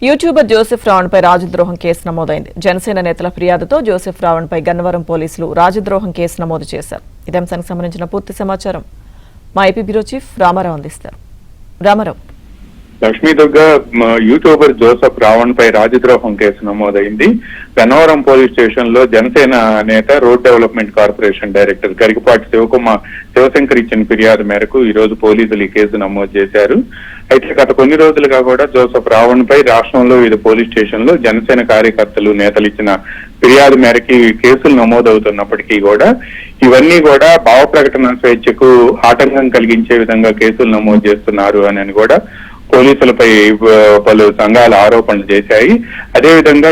YouTuber Joseph రావణ్పై రాజద్రోహం కేసు నమోదైంది. జనసేన నేతల ఫిర్యాదుతో జోసెఫ్ రావణ్పై గన్నవరం పోలీసులు రాజద్రోహం కేసు నమోదు చేశారు. ఇదే అంశానికి సంబంధించిన పూర్తి సమాచారం మా ఏపీ బ్యూరో చీఫ్ రామారావు అందిస్తారు. రామారావు. లక్ష్మీదుర్గ యూట్యూబర్ జోసెఫ్ రావణ్ పై రాజద్రోహం కేసు నమోదైంది. గన్నవరం పోలీస్ స్టేషన్ లో జనసేన నేత road development corporation director Garikapati Sivashankar ఇచ్చిన ఫిర్యాదు మేరకు ఈ రోజు పోలీసులు ఈ కేసు నమోదు చేశారు. అయితే గత కొన్ని రోజులుగా కూడా జోసెఫ్ రావణ్ పై రాష్ట్రంలో వివిధ పోలీస్ స్టేషన్ లో జనసేన కార్యకర్తలు నేతలు ఇచ్చిన ఫిర్యాదు మేరకు కేసులు నమోదవుతున్నప్పటికీ కూడా ఇవన్నీ కూడా భావ ప్రకటన స్వేచ్ఛకు ఆటంకం కలిగించే విధంగా కేసులు నమోదు చేస్తున్నారు అని కూడా పోలీసులపై పలు సంఘాలు ఆరోపణలు చేశాయి. అదేవిధంగా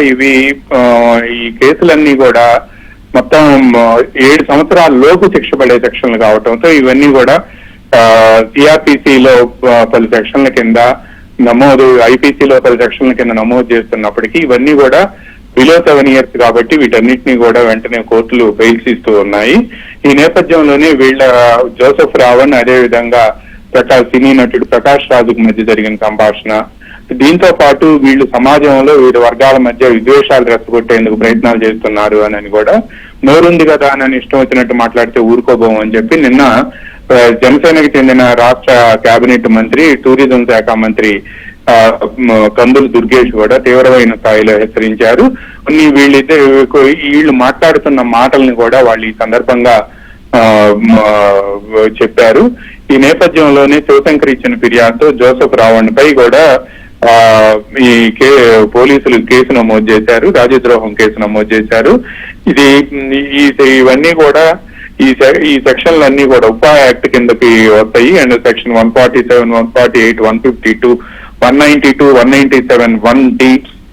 ఈ కేసులన్నీ కూడా మొత్తం 7 సంవత్సరాల లోపు శిక్ష పడే సెక్షన్లు కావడంతో ఇవన్నీ కూడా సిఆర్పిసిలో పలు సెక్షన్ల కింద నమోదు, ఐపీసీలో పలు సెక్షన్ల కింద నమోదు చేస్తున్నప్పటికీ ఇవన్నీ కూడా బిలో 7 ఇయర్స్ కాబట్టి వీటన్నిటినీ కూడా వెంటనే కోర్టులు బెయిల్స్ ఇస్తూ ఉన్నాయి. ఈ నేపథ్యంలోనే జోసెఫ్ రావణ్ అదేవిధంగా సినీ నటుడు ప్రకాష్ రాజుకు మధ్య జరిగిన సంభాషణ, దీంతో పాటు వీళ్ళు సమాజంలో వివిధ వర్గాల మధ్య విద్వేషాలు రెచ్చగొట్టేందుకు ప్రయత్నాలు చేస్తున్నారు అని కూడా నోరుంది కదా అని ఇష్టం వచ్చినట్టు మాట్లాడితే ఊరుకోబోం అని చెప్పి నిన్న జనసేనకు చెందిన రాష్ట్ర కేబినెట్ మంత్రి, టూరిజం శాఖ మంత్రి కందులు దుర్గేష్ కూడా తీవ్రమైన స్థాయిలో హెచ్చరించారు. వీళ్ళు మాట్లాడుతున్న మాటల్ని కూడా వాళ్ళు ఈ సందర్భంగా చెప్పారు. ఈ నేపథ్యంలోనే శివశంకర్ ఇచ్చిన ఫిర్యాదుతో జోసెఫ్ రావణ్ పై కూడా పోలీసులు కేసు నమోదు చేశారు, రాజద్రోహం కేసు నమోదు చేశారు. ఇవన్నీ కూడా ఈ సెక్షన్లన్నీ కూడా ఉపా యాక్ట్ కిందకి వస్తాయి. And section 147, 148, 152, 192, 197, 1D,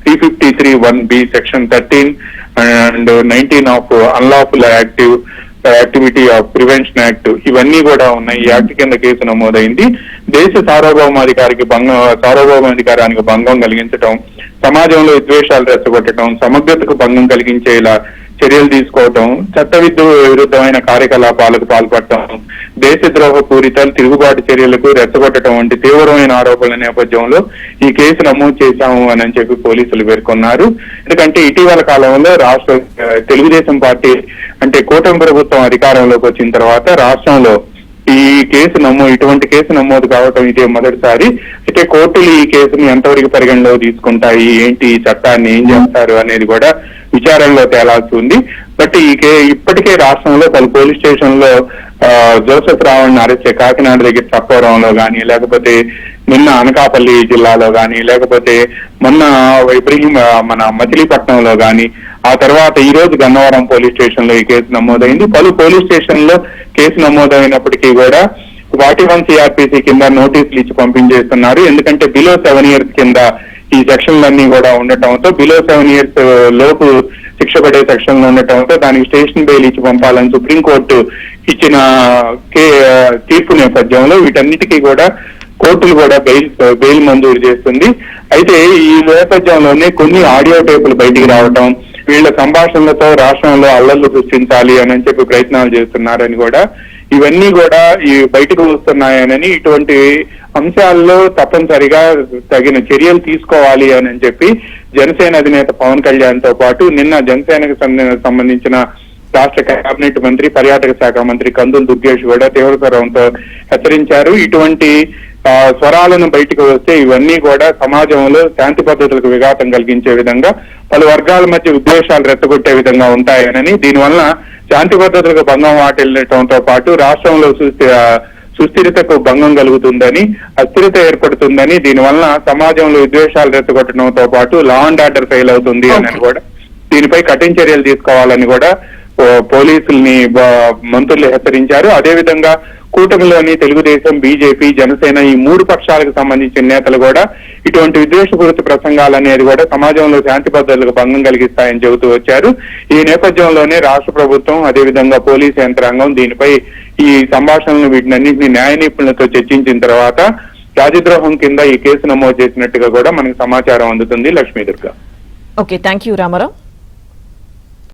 353, 1B, section 13 and 19 of unlawful activity of prevention act ఇవన్నీ కూడా ఉన్నాయి. ఈ యాక్ట్ కింద కేసు నమోదైంది. దేశ సార్వభౌమాధికారానికి భంగం కలిగించడం, సమాజంలో విద్వేషాలు రెచ్చగొట్టడం, సమగ్రతకు భంగం కలిగించేలా చర్యలు తీసుకోవటం, విరుద్ధమైన కార్యకలాపాలకు పాల్పడటం, దేశద్రోహ పూరితాలు, తిరుగుబాటు చర్యలకు రెచ్చగొట్టడం వంటి తీవ్రమైన ఆరోపణల నేపథ్యంలో ఈ కేసు నమోదు చేశాము అని చెప్పి పోలీసులు పేర్కొన్నారు. ఎందుకంటే ఇటీవల కాలంలో రాష్ట్ర తెలుగుదేశం పార్టీ అంటే కూటమి ప్రభుత్వం అధికారంలోకి వచ్చిన తర్వాత రాష్ట్రంలో ఇటువంటి కేసు నమోదు కావటం ఇదే మొదటిసారి. అయితే కోర్టులు ఈ కేసును ఎంతవరకు పరిగణలో తీసుకుంటాయి, ఏంటి ఈ చట్టాన్ని ఏం చేస్తారు అనేది కూడా విచారణలో తేలాల్సి ఉంది. బట్ ఇప్పటికే రాష్ట్రంలో పలు పోలీస్ స్టేషన్ లో జోసెఫ్ రావణ్ అరెస్ట్ కాకినాడ దగ్గర చప్పవరంలో కానీ, లేకపోతే నిన్న అనకాపల్లి జిల్లాలో కానీ, లేకపోతే మొన్న మన మచిలీపట్నంలో కానీ, ఆ తర్వాత ఈ రోజు గన్నవరం పోలీస్ స్టేషన్ లో ఈ కేసు నమోదైంది. పలు పోలీస్ స్టేషన్ లో కేసు నమోదైనప్పటికీ కూడా 41 సిఆర్పిసి కింద నోటీసులు ఇచ్చి పంపించేస్తున్నారు. ఎందుకంటే బిలో 7 ఇయర్స్ కింద ఈ సెక్షన్లన్నీ కూడా ఉండటంతో, బిలో 7 ఇయర్స్ లోపు శిక్ష పడే సెక్షన్లు ఉండటంతో దానికి స్టేషన్ బెయిల్ ఇచ్చి పంపాలని సుప్రీంకోర్టు ఇచ్చిన తీర్పు నేపథ్యంలో వీటన్నిటికీ కూడా కోర్టులు కూడా బెయిల్ మంజూరు చేస్తుంది. అయితే ఈ నేపథ్యంలోనే కొన్ని ఆడియో టేపులు బయటికి రావటం, వీళ్ళ సంభాషణలతో రాష్ట్రంలో అల్లర్లు సృష్టించాలి అని చెప్పి ప్రయత్నాలు చేస్తున్నారని కూడా, ఇవన్నీ కూడా బయటకు వస్తున్నాయని, ఇటువంటి అంశాల్లో తప్పనిసరిగా తగిన చర్యలు తీసుకోవాలి అని చెప్పి జనసేన అధినేత పవన్ కళ్యాణ్ తో పాటు నిన్న జనసేనకు సంబంధించిన రాష్ట్ర కేబినెట్ మంత్రి, పర్యాటక శాఖ మంత్రి కందులు దుర్గేష్ కూడా తీవ్ర స్వరంతో హెచ్చరించారు. ఇటువంటి స్వరాలను బయటకు వస్తే ఇవన్నీ కూడా సమాజంలో శాంతి భద్రతలకు విఘాతం కలిగించే విధంగా, పలు వర్గాల మధ్య విద్వేషాలు రెచ్చగొట్టే విధంగా ఉంటాయని, దీనివల్ల శాంతి భద్రతలకు భంగం వాటిల్లటంతో పాటు రాష్ట్రంలో సుస్థిరతకు భంగం కలుగుతుందని, అస్థిరత ఏర్పడుతుందని, దీనివల్ల సమాజంలో విద్వేషాలు రెచ్చగొట్టడంతో పాటు లా అండ్ ఆర్డర్ ఫెయిల్ అవుతుంది అని కూడా, దీనిపై కఠిన చర్యలు తీసుకోవాలని కూడా పోలీసుల్ని మంత్రులు హెచ్చరించారు. అదేవిధంగా కూటమిలోని తెలుగుదేశం, బీజేపీ, జనసేన ఈ 3 పక్షాలకు సంబంధించిన నేతలు కూడా ఇటువంటి విద్వేషపూరిత ప్రసంగాలు అనేది కూడా సమాజంలో శాంతి భద్రతలకు భంగం కలిగిస్తాయని చెబుతూ వచ్చారు. ఈ నేపథ్యంలోనే రాష్ట్ర ప్రభుత్వం అదేవిధంగా పోలీసు యంత్రాంగం దీనిపై ఈ సంభాషణలను వీటినన్నింటినీ న్యాయ నిపుణులతో చర్చించిన తర్వాత రాజద్రోహం కింద ఈ కేసు నమోదు చేసినట్టుగా కూడా మనకు సమాచారం అందుతుంది. Lakshmidurga. Okay, thank you Ramarao.